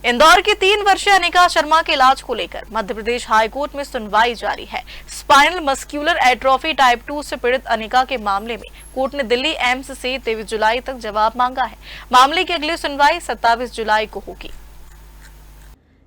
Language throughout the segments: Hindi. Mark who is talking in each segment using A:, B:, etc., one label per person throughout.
A: इंदौर की 3 वर्षीय अनिका शर्मा के इलाज को लेकर मध्य प्रदेश हाईकोर्ट में सुनवाई जारी है। स्पाइनल मस्क्यूलर एट्रोफी टाइप 2 से पीड़ित अनिका के मामले में कोर्ट ने दिल्ली एम्स से 23 जुलाई तक जवाब मांगा है। मामले की अगली सुनवाई 27 जुलाई को होगी।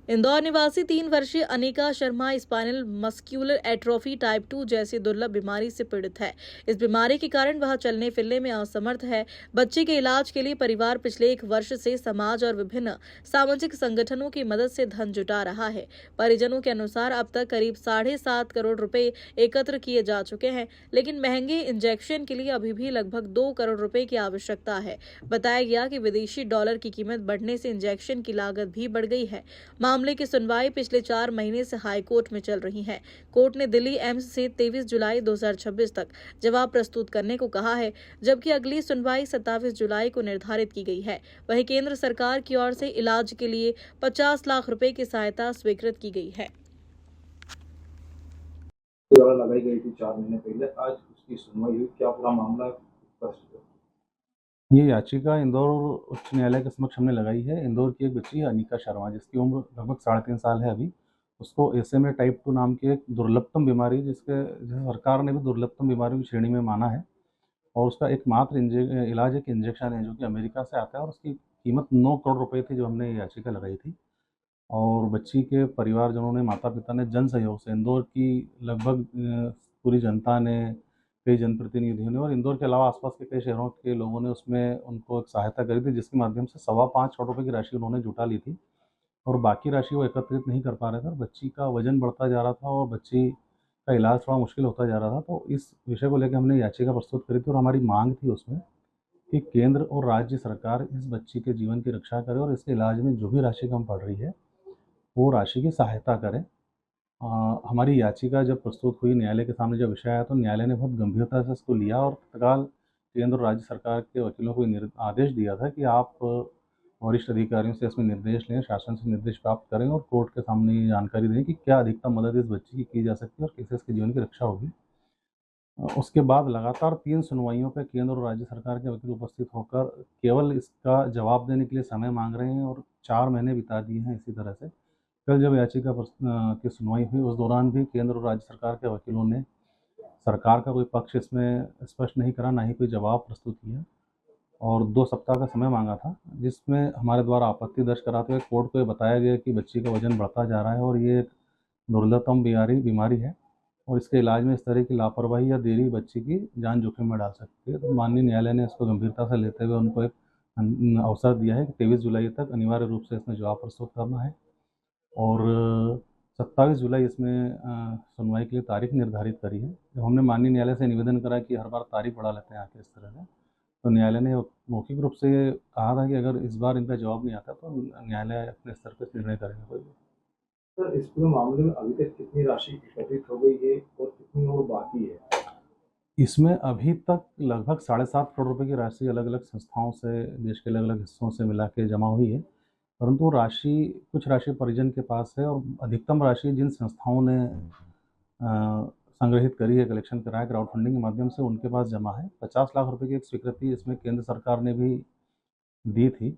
A: इंदौर निवासी 3 वर्षीय Anika Sharma spinal muscular atrophy type 2 जैसी दुर्लभ बीमारी से पीड़ित है। इस बीमारी के कारण वह चलने फिरने में असमर्थ है। बच्चे के इलाज के लिए परिवार पिछले 1 वर्ष से समाज और विभिन्न सामाजिक संगठनों की मदद से धन जुटा रहा है। परिजनों के अनुसार अब तक करीब 7.5 करोड़ रुपए एकत्र किए जा चुके हैं, लेकिन महंगे इंजेक्शन के लिए अभी भी लगभग 2 करोड़ रुपए की आवश्यकता है। बताया गया कि विदेशी डॉलर की कीमत बढ़ने से इंजेक्शन की लागत भी बढ़ गई है। मामले की सुनवाई पिछले 4 महीने से हाई कोर्ट में चल रही है। कोर्ट ने दिल्ली एम्स से 23 जुलाई 2026 तक जवाब प्रस्तुत करने को कहा है, जबकि अगली सुनवाई 27 जुलाई को निर्धारित की गई है। वहीं केंद्र सरकार की ओर से इलाज के लिए 50 लाख रुपए की सहायता स्वीकृत की गई है।
B: लगाई गई थी 4 महीने पहले, आज उसकी सुनवाई हुई। क्या पूरा मामला
C: ये याचिका इंदौर उच्च न्यायालय के समक्ष हमने लगाई है। इंदौर की एक बच्ची है अनिका शर्मा, जिसकी उम्र लगभग 3.5 साल है अभी। उसको SMA टाइप 2 नाम की एक दुर्लभतम बीमारी, जिसे सरकार ने भी दुर्लभतम बीमारी की श्रेणी में माना है, और उसका एकमात्र इलाज एक इंजेक्शन है जो कि अमेरिका से आता है, और उसकी कीमत 9 करोड़ रुपए थी जो हमने ये याचिका लगाई थी। और बच्ची के परिवारजनों ने, माता पिता ने जन सहयोग से, इंदौर की लगभग पूरी जनता ने, कई जनप्रतिनिधियों ने और इंदौर के अलावा आसपास के कई शहरों के लोगों ने उसमें उनको एक सहायता करी थी, जिसके माध्यम से 5.25 करोड़ रुपए की राशि उन्होंने जुटा ली थी, और बाकी राशि वो एकत्रित नहीं कर पा रहे थे। और बच्ची का वजन बढ़ता जा रहा था और बच्ची का इलाज थोड़ा मुश्किल होता जा रहा था। तो इस विषय को लेकर हमने याचिका प्रस्तुत करी थी, और हमारी मांग थी उसमें कि केंद्र और राज्य सरकार इस बच्ची के जीवन की रक्षा करे और इसके इलाज में जो भी राशि कम पड़ रही है वो राशि की सहायता करें। हमारी याचिका जब प्रस्तुत हुई, न्यायालय के सामने जब विषय आया, तो न्यायालय ने बहुत गंभीरता से इसको लिया और तत्काल केंद्र और राज्य सरकार के वकीलों को आदेश दिया था कि आप वरिष्ठ अधिकारियों से इसमें निर्देश लें, शासन से निर्देश प्राप्त करें और कोर्ट के सामने ये जानकारी दें कि क्या अधिकतम मदद इस बच्ची की जा सकती है और कैसे इसके जीवन की रक्षा होगी। उसके बाद लगातार 3 सुनवाइयों पर केंद्र और राज्य सरकार के वकील उपस्थित होकर केवल इसका जवाब देने के लिए समय मांग रहे हैं, और 4 महीने बिता दिए हैं इसी तरह से। कल जब याचिका की सुनवाई हुई, उस दौरान भी केंद्र और राज्य सरकार के वकीलों ने सरकार का कोई पक्ष इसमें स्पष्ट नहीं करा, ना ही कोई जवाब प्रस्तुत किया, और 2 सप्ताह का समय मांगा था, जिसमें हमारे द्वारा आपत्ति दर्ज कराते हुए कोर्ट को ये बताया गया कि बच्ची का वजन बढ़ता जा रहा है और ये एक दुर्लभतम बीमारी है, और इसके इलाज में इस तरह की लापरवाही या देरी बच्ची की जान जोखिम में डाल सकती है। तो माननीय न्यायालय ने इसको गंभीरता से लेते हुए उनको एक अवसर दिया है कि 23 जुलाई तक अनिवार्य रूप से इसमें जवाब प्रस्तुत करना है, और 27 जुलाई इसमें सुनवाई के लिए तारीख निर्धारित करी है। जब हमने माननीय न्यायालय से निवेदन करा कि हर बार तारीख बढ़ा लेते हैं आके इस तरह से, तो न्यायालय ने मौखिक रूप से कहा था कि अगर इस बार इनका जवाब नहीं आता तो न्यायालय अपने स्तर पर निर्णय करेगा। कोई
B: सर, इस पूरे मामले में अभी तक कितनी राशि एकत्रित हो गई है और कितनी और बाकी है?
C: इसमें अभी तक लगभग 7.5 करोड़ रुपए की राशि अलग अलग संस्थाओं से, देश के अलग अलग हिस्सों से मिला के जमा हुई है, परंतु कुछ राशि परिजन के पास है, और अधिकतम राशि जिन संस्थाओं ने संग्रहित करी है, कलेक्शन कराया क्राउड फंडिंग के माध्यम से, उनके पास जमा है। 50 लाख रुपए की एक स्वीकृति इसमें केंद्र सरकार ने भी दी थी,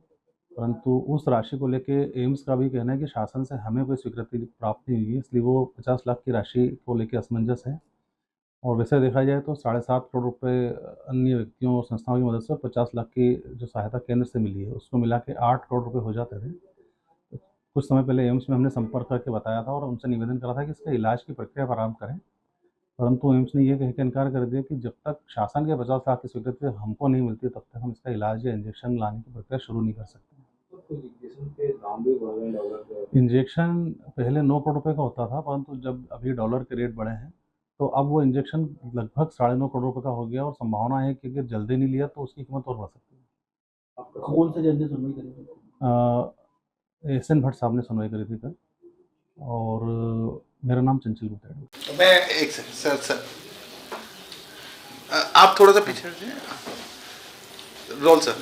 C: परंतु उस राशि को लेके एम्स का भी कहना है कि शासन से हमें कोई स्वीकृति प्राप्त नहीं हुई है, इसलिए वो 50 लाख की राशि को लेकर असमंजस है। और वैसे देखा जाए तो 7.5 करोड़ रुपए अन्य व्यक्तियों और संस्थाओं की मदद से 50 लाख की जो सहायता केंद्र से मिली है, उसको मिला के 8 करोड़ रुपए हो जाते थे। कुछ समय पहले एम्स में हमने संपर्क करके बताया था और उनसे निवेदन करा था कि इसका इलाज की प्रक्रिया प्रारंभ करें, परंतु एम्स ने यह कह के इनकार कर दिया कि जब तक शासन के 50 लाख की स्वीकृति हमको नहीं मिलती, तब तक हम इसका इलाज या इंजेक्शन लाने की प्रक्रिया शुरू नहीं कर सकते। इंजेक्शन पहले 9 करोड़ रुपए का होता था, परंतु जब अभी डॉलर के रेट बढ़े हैं तो अब वो इंजेक्शन लगभग 9.5 करोड़ रुपए का हो गया, और संभावना है कि अगर जल्दी नहीं लिया तो उसकी कीमत और बढ़ सकती है।
B: कौन से जल्दी सुनवाई करेंगे?
C: SN भट्ट साहब ने सुनवाई करी थी कल, और मेरा नाम चंचल गुप्ता है।
D: तो मैं एक सेकंड सर आप थोड़ा सा पीछे रोल सर।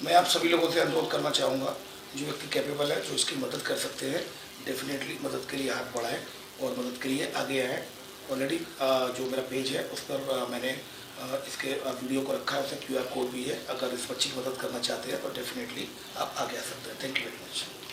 E: मैं आप सभी लोगों से अनुरोध करना चाहूँगा, जो व्यक्ति कैपेबल है, जो इसकी मदद कर सकते हैं, डेफिनेटली मदद के लिए हाथ बढ़ाएं और मदद के लिए आगे आएँ। ऑलरेडी जो मेरा पेज है उस पर मैंने इसके वीडियो को रखा है, उसमें QR कोड भी है। अगर इस बच्ची की मदद करना चाहते हैं तो डेफिनेटली आप आगे आ सकते हैं। Thank you very much.